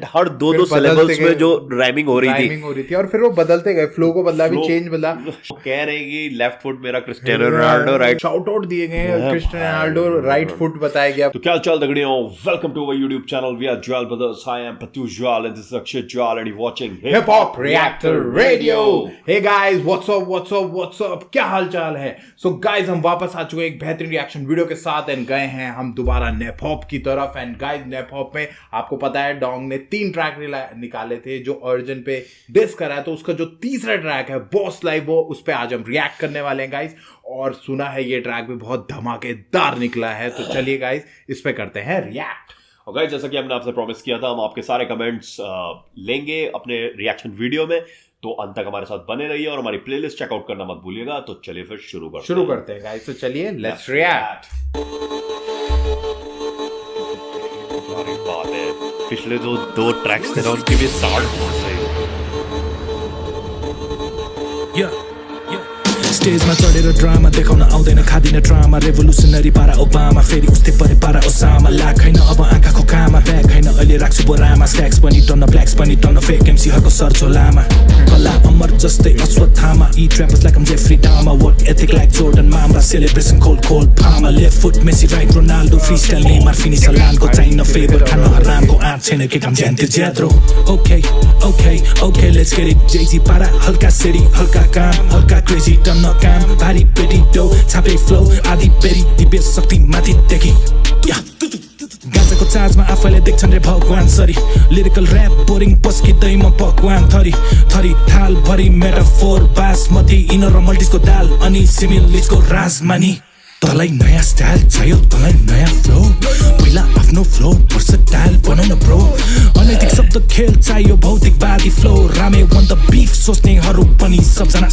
हर दो सिलेबल्स में जो राइमिंग हो रही थी और फिर वो बदलते गए, फ्लो को बदला, भी चेंज बदला। कह रहे कि लेफ्ट फुट मेरा Cristiano Ronaldo, right shout out दिए गए, क्रिस्टियानो रोनाल्डो राइट फुट बताया गया। तो क्या चल दगड़ियों, welcome to our YouTube channel. We are Joel Brothers. I am Pratyush Joel and this is Akshay Joel and you're watching Hip Hop Reactor Radio. Hey guys, what's up? क्या हाल चाल है? So guys, हम वापस आ चुके हैं एक बेहतरीन reaction video के साथ एंड गए हैं हम दोबारा नेप हॉप की तरफ। एंड गाइस, नेप हॉप में आपको पता है डोंग ने 3 ट्रैक निकाले थे जो अर्जुन पे डिस करा है, तो उसका जो तीसरा ट्रैक है बॉस लाइव, वो उस पे आज हम रिएक्ट करने वाले हैं गाइस। और सुना है ये ट्रैक भी बहुत धमाकेदार निकला है, तो चलिए गाइस इस पे करते हैं रिएक्ट। और गाइस, जैसा कि हमने आपसे प्रॉमिस किया था, हम आपके सारे कमेंट्स लेंगे अपने रिएक्शन वीडियो में, तो अंत तक हमारे साथ बने रहिए और हमारी प्लेलिस्ट चेकआउट करना मत भूलिएगा। तो चलिए फिर शुरू करते हैं गाइस। तो चलिए लेट्स रिएक्ट। बात है, पिछले जो 2 ट्रैक्स थे ना उनके भी साउंड बहुत सही। स्टेजमा चढेर ड्रामा देखाउन आउँदैन, खादिन ड्रामा, रेभोल्युसनरी पारा ओबामा, फेरि उस्तै परे पारा ओसामा, लाख छैन अब आँखाको कामा, ब्याग छैन अहिले राख्छु बोरामा, स्ट्याक्स पनि टन्न ब्ल्याक्स पनि टन्न, फेक एमसीहरूको सर्चो लामा, कला अमर जस्तै अश्वत्थामा, ई trappers like Jeffrey Dahmer, work ethic like Jordan माम्रा, celebration cold Palmer, left foot Messi right Ronaldo, freestyle Neymar finish लानको, चाहिन फेभर खान हरामको आँट छैन केटाम ज्यान त्यो ज्याद्रो। ओके लेट्स गेट इट, जेजी पारा हल्का सेरी हल्का काम, हल्का क्रेजी टन्न काम, भारी पेटी डो छापे फ्लो आदि पेरी दिव्य शक्ति माथि देखि गाजाको चार्जमा आफैले देख्छन् रे भगवान सरी, लिरिकल ऱ्याप बोरिङ पस्किँदैमा पकवान थरी थरी थाल भरी मेटाफोर बासमती इनर र मल्टिसको दाल अनि सिमिलिसको राजमानी। तँलाई नयाँ स्टाइल चाहियो, तँलाई नयाँ फ्लो, पहिला आफ्नो फ्लो भर्सटाइल बनाउन ब्रो, अनैतिक शब्द खेल चाहियो भौतिकवादी फ्लो, रामे वन द बीफ सोच्नेहरू पनि सबजना।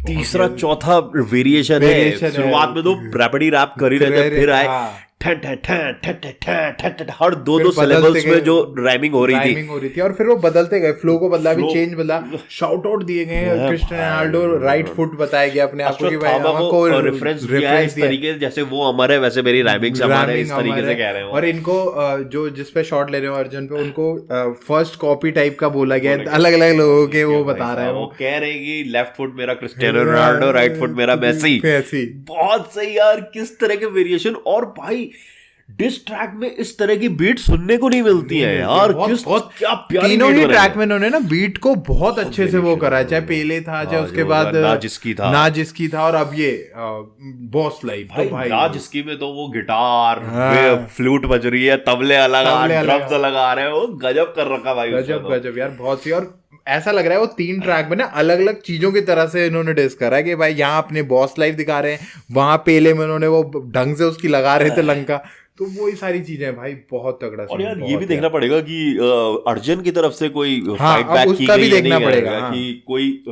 तीसरा चौथा वेरिएशन है, शुरुआत में तो रैपिडी रैप कर ही रहे थे, फिर आए हर दो सिलेबल्स में जो राइमिंग हो रही थी और फिर वो बदलते गए, फ्लो को बदला, भी चेंज बदला। शाउट आउट दिए गए, क्रिस्टियानो रोनाल्डो राइट फुट बताया गया अपने आप को कि भाई हमको रेफरेंस दिया है इस तरीके से, जैसे वो हमारे वैसे मेरी राइमिंग से हमारे इस तरीके से कह रहे हैं। और इनको जो जिस पे शॉट ले रहे हो अर्जुन पे, उनको फर्स्ट कॉपी टाइप का बोला गया, अलग अलग लोगों के वो बता रहे हैं। वो कह रहे हैं कि लेफ्ट फुट मेरा क्रिस्टियानो रोनाल्डो, राइट फुट मेरा मेसी। बहुत सही यार, किस तरह के वेरिएशन। और भाई डिस ट्रैक में इस तरह की बीट सुनने को नहीं मिलती है यार, क्या प्यारी। तीनों ही ट्रैक में इन्होंने ना बीट को बहुत अच्छे से वो करा है, चाहे पहले था, चाहे उसके बाद ना जिसकी था और अब ये बॉस लाइव। भाई ना जिसकी में तो वो गिटार फ्लूट बज रही है, तबले अलग ड्रम्स अलग आ रहे हैं, वो गजब कर रखा भाई, गजब यार, बहुत सी। और ऐसा लग रहा है वो 3 ट्रैक में ना अलग अलग चीजों की तरह से इन्होंने डिस्क करा है कि भाई यहाँ अपने बॉस लाइव दिखा रहे हैं, वहां पहले में उन्होंने वो ढंग से उसकी लगा रहे थे लंका, तो वही सारी चीजें भाई बहुत तगड़ा। और यार ये भी देखना पड़ेगा कि अर्जुन की तरफ से कोई फाइट बैक की भी देखना पड़ेगा कि कोई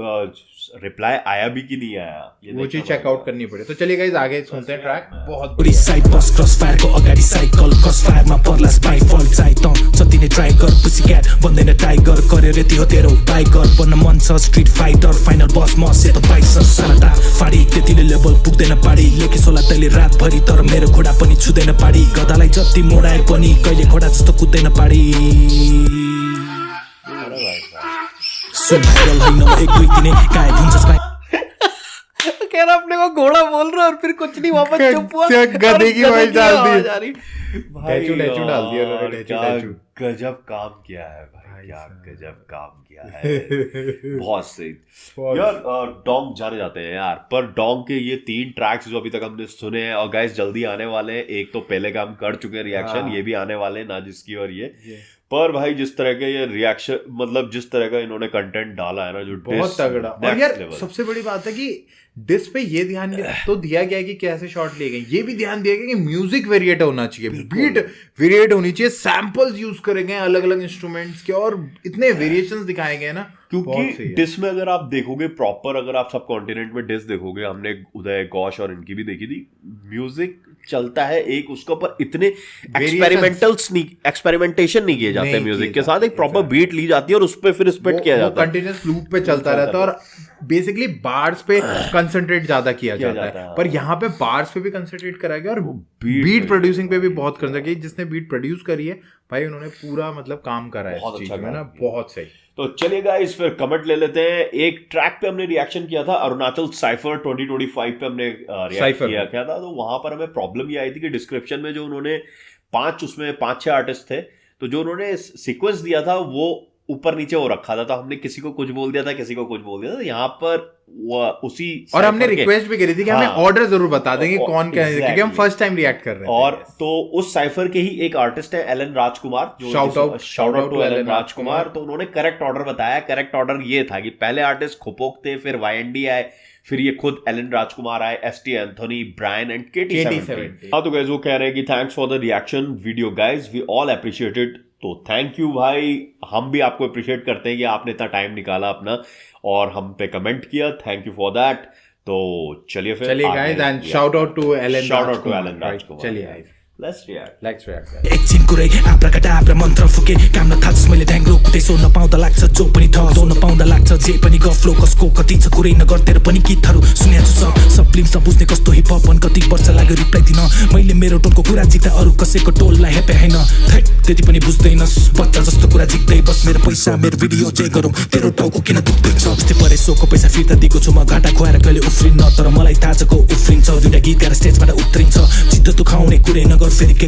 रिप्लाई आया भी कि नहीं आया, वो चीज चेकआउट करनी पड़े। तो चलिए गाइस आगे सुनते हैं ट्रैक। बहुत बडी साइड बस क्रॉस फायर को अगाडि साइकल क्रॉस फायर मा पर्लास बाइ फल चाइ त जति नै ट्राई गर, पुसी क्याट बन्दैन टाइगर, करे रेती हो तेरो टाइगर, बन्न मन छ स्ट्रीट फाइटर, फाइनल बस म सेतो बाइक छ साराटा फाडी, त्यतिले लेभल पुग्दैन पाडी, लेखे सोला तैले रात भरि, तर मेरो घोडा पनि छुदैन पाडी, गधालाई जति मोडाए पनि कहिले घोडा जस्तो कुद्दैन पाडी। कह रहा अपने को घोड़ा बोल रहा और फिर कुछ नहीं, वापस चुप हुआ, गधे की आवाज डाल दी, टैचू डाल दिया। गजब काम किया है भाई, क्या गजब काम किया है, बहुत सही यार। डोंग जाने जाते हैं यार, पर डोंग के ये 3 ट्रैक्स जो अभी तक हमने सुने हैं, और गाइस जल्दी आने वाले हैं, एक तो पहले का हम कर चुके हैं रिएक्शन, ये भी आने वाले हैं ना जिसकी, और ये पर भाई जिस तरह के ये रिएक्शन, मतलब जिस तरह का इन्होंने कंटेंट डाला है ना, जो बहुत तगड़ा। और यार सबसे बड़ी बात है कि डिस पे ये ध्यान तो दिया गया है कि कैसे शॉट लिए गए, ये भी ध्यान दिया गया कि म्यूजिक वेरिएट होना चाहिए, बीट वेरिएट होनी चाहिए, सैंपल्स यूज करे गए अलग अलग इंस्ट्रूमेंट्स के, और इतने वेरिएशंस दिखाए गए ना, क्योंकि डिस में अगर आप देखोगे प्रॉपर, अगर आप सब कॉन्टिनेंट में डिस देखोगे, हमने उदय घोष और इनकी भी देखी थी, म्यूजिक चलता है एक, उसके ऊपर इतने एक्सपेरिमेंटेशन नहीं किए जाते म्यूजिक के साथ, एक प्रॉपर बीट ली जाती है और उस पर फिर स्पिट किया जाता है, कंटिन्यूअस लूप पे चलता रहता है, और बेसिकली बार्स पे कंसंट्रेट ज्यादा किया जाता है, पर यहाँ पे बार्स पे भी कंसंट्रेट करा गया और बीट प्रोड्यूसिंग पे भी बहुत कर सके, जिसने बीट प्रोड्यूस करी है भाई उन्होंने पूरा मतलब काम करा है बहुत इस अच्छा चीज में ना, काम किया। बहुत सही। तो चलिए गाइस फिर कमेंट ले लेते हैं। एक ट्रैक पे हमने रिएक्शन किया था, अरुणाचल साइफर 2025 पे हमने रिएक्ट किया था। तो वहां पर हमें प्रॉब्लम ये आई थी कि डिस्क्रिप्शन में जो उन्होंने 5-6 आर्टिस्ट थे, तो जो उन्होंने सीक्वेंस दिया था वो ऊपर नीचे हो रखा था, तो हमने किसी को कुछ बोल दिया था, किसी को कुछ बोल दिया था। यहाँ पर उसी और हमने रिक्वेस्ट भी करी थी कि हमें ऑर्डर जरूर बता दें कि कौन क्या है, क्योंकि हम फर्स्ट टाइम रिएक्ट कर रहे हैं। और तो उस साइफर के ही एक आर्टिस्ट है एलन राजकुमार, जो शाउट आउट टू एलन राजकुमार। तो उन्होंने करेक्ट ऑर्डर बताया। करेक्ट ऑर्डर ये था कि पहले आर्टिस्ट खोपोक थे, फिर YND आए, फिर ये खुद एलन राजकुमार आए, ST Anthony, Brian and KT70। हाँ, तो गाइस वो कह रहे हैं कि thanks for the reaction video guys, we all appreciate it. तो थैंक यू भाई, हम भी आपको अप्रिशिएट करते हैं कि आपने इतना टाइम निकाला अपना और हम पे कमेंट किया। Thank you for that. तो चलिए guys, and shout out to Alan Rajkumar. चलिए गाइस, लेट्स रिएक्ट। एकछिन कुरै आब्राकाडाब्रा मन्त्र फुके काम नथाल्छ मैले ढ्याङ्ग्रो कुटेसो नपाउँदा लाग्छ जो पनि ठग जो नपाउँदा लाग्छ जे पनि गफ्लो कसको कति छ कुरै नगर्तेर पनि गीतहरू सुनेको छु सब फिल्म्स बुझ्ने कस्तो हिपहप अनि कति वर्ष लाग्यो रिप्लाई दिन मैले मेरो टोलको कुरा जित्दा अरू कसैको टोललाई हेपे हैन त्यति पनि बुझ्दैनस् बच्चा जस्तो कुरा जित्दै बस मेरो पैसा मेरो भिडियो जे गरौँ तेरो टाउको किन दुख्दैछ अस्ति परे सोको पैसा फिर्ता दिएको छु म घाटा खुवाएर कहिले उफ्रिन्न तर मलाई थाहा छ को उफ्रिन्छ दुईटा गीत गाएर स्टेजबाट उत्रिन्छ जित्त दुखाउने कुरै नगर फेरि के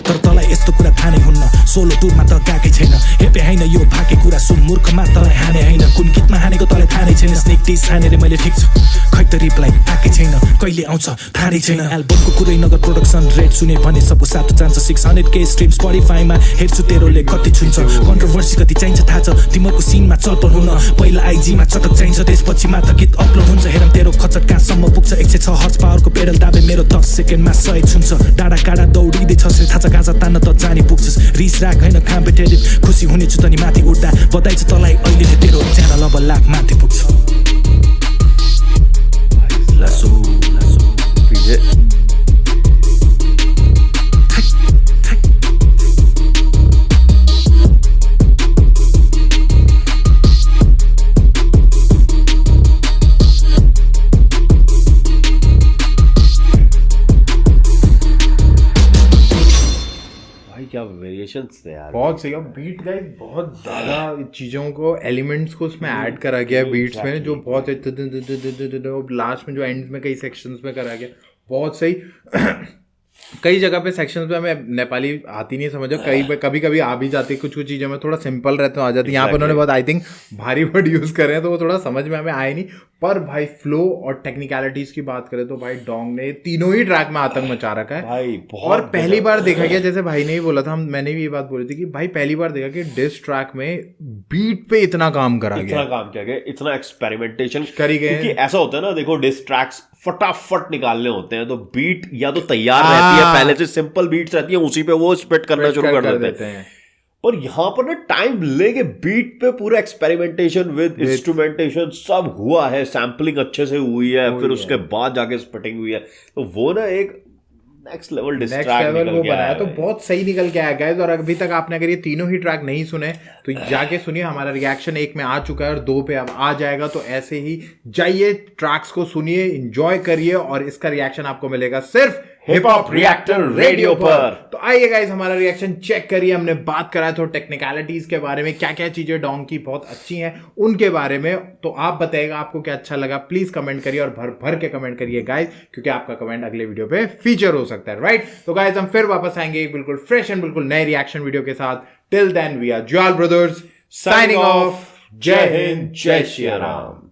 तर तँलाई यस्तो कुरा थाहा नै हुन्न सोलो टुरमा त गएकै छैन हेपे हैन यो भाके कुरा सुन मूर्खमा तँलाई हाने हैन कुन गीतमा हानेको तँलाई थाहा नै छैन स्नेक टिज हानेर मैले ठिक छु खै त रिप्लाई आएकै छैन कहिले आउँछ थाहा नै छैन एल्बमको कुरै नगर प्रोडक्सन रेट सुने भने सबको साथ जान्छ 600K स्ट्रिम स्पोटिफाईमा हेर्छु तेरोले कति छुन्छ कन्ट्रोभर्सी कति चाहिन्छ थाहा छ तिमीहरूको सिनमा चलपल हुन पहिला आइजीमा चटक चाहिन्छ त्यसपछि मात्र गीत अपलोड हुन्छ हेरम तेरो खचट कहाँसम्म पुग्छ 106 हर्स पावरको पेडल दाबे मेरो 10 सेकेन्डमा 100 छुन्छ डाँडा काँडा दौडिँदैछ थाहा छ गाँजा तान्न त जानी पुग्छस् रिस राग होइन कम्पिटेटिभ खुसी हुनेछु तनी माथि उठ्दा बधाई छ तँलाई अहिले तेरो च्यानल अब लाख माथि पुग्छ। क्या वेरिएशंस थे यार, बहुत सही। और बीट गाइस बहुत ज्यादा चीजों को एलिमेंट्स को उसमें ऐड करा गया है बीट्स में, जो बहुत लास्ट में जो एंड में कई सेक्शंस में करा गया, बहुत सही। कई जगह पे सेक्शंस में हमें नेपाली आती नहीं समझो, कभी कभी आ भी जाती है, कुछ चीज़ों में थोड़ा सिंपल रहते हैं आ जाती है। यहाँ पर उन्होंने बहुत आई थिंक भारी वर्ड यूज़ कर रहे हैं तो वो थोड़ा समझ में हमें आए नहीं। पर भाई फ्लो और टेक्निकलिटीज की बात करें तो भाई डोंग ने तीनों ही ट्रैक में आतंक मचा रखा है भाई। और पहली बार देखा गया, जैसे भाई ने ही बोला था, मैंने भी ये बात बोली थी कि भाई पहली बार देखा कि डिस ट्रैक में बीट पे इतना काम करा गया, इतना काम किया गया, इतना एक्सपेरिमेंटेशन करी गए। क्योंकि ऐसा होता है ना, देखो डिस ट्रैक्स फटाफट निकालने होते हैं तो बीट या तो तैयार रहती है, पहले से सिंपल बीट्स रहती है, उसी पे वो स्प्लिट करना शुरू कर देते हैं। पर यहाँ पर ना टाइम लेके बीट पे पूरा एक्सपेरिमेंटेशन विद इंस्ट्रूमेंटेशन सब हुआ है, सैम्पलिंग अच्छे से हुई है, फिर उसके बाद जाके स्प्लिटिंग हुई है, तो वो ना एक नेक्स्ट लेवल वो बनाया, तो बहुत सही निकल के आया गाइस। और अभी तक आपने अगर ये तीनों ही ट्रैक नहीं सुने तो जाके सुनिए, हमारा रिएक्शन 1 में आ चुका है और 2 पे अब आ जाएगा, तो ऐसे ही जाइए ट्रैक्स को सुनिए, एंजॉय करिए और इसका रिएक्शन आपको मिलेगा सिर्फ हिप हॉप रिएक्टर रेडियो पर। तो आइए गाइस हमारा रिएक्शन चेक करिए। हमने बात करा तो टेक्निकलिटीज के बारे में, क्या क्या चीजें डोंग की बहुत अच्छी हैं उनके बारे में, तो आप बताइएगा आपको क्या अच्छा लगा, प्लीज कमेंट करिए और भर भर के कमेंट करिए गाइस, क्योंकि आपका कमेंट अगले वीडियो पे फीचर हो सकता है, राइट। तो गाइस हम फिर वापस आएंगे एक बिल्कुल फ्रेश एंड बिल्कुल नए रिएक्शन वीडियो के साथ। Till then we are Jwal brothers signing off. जय हिंद, जय श्री राम।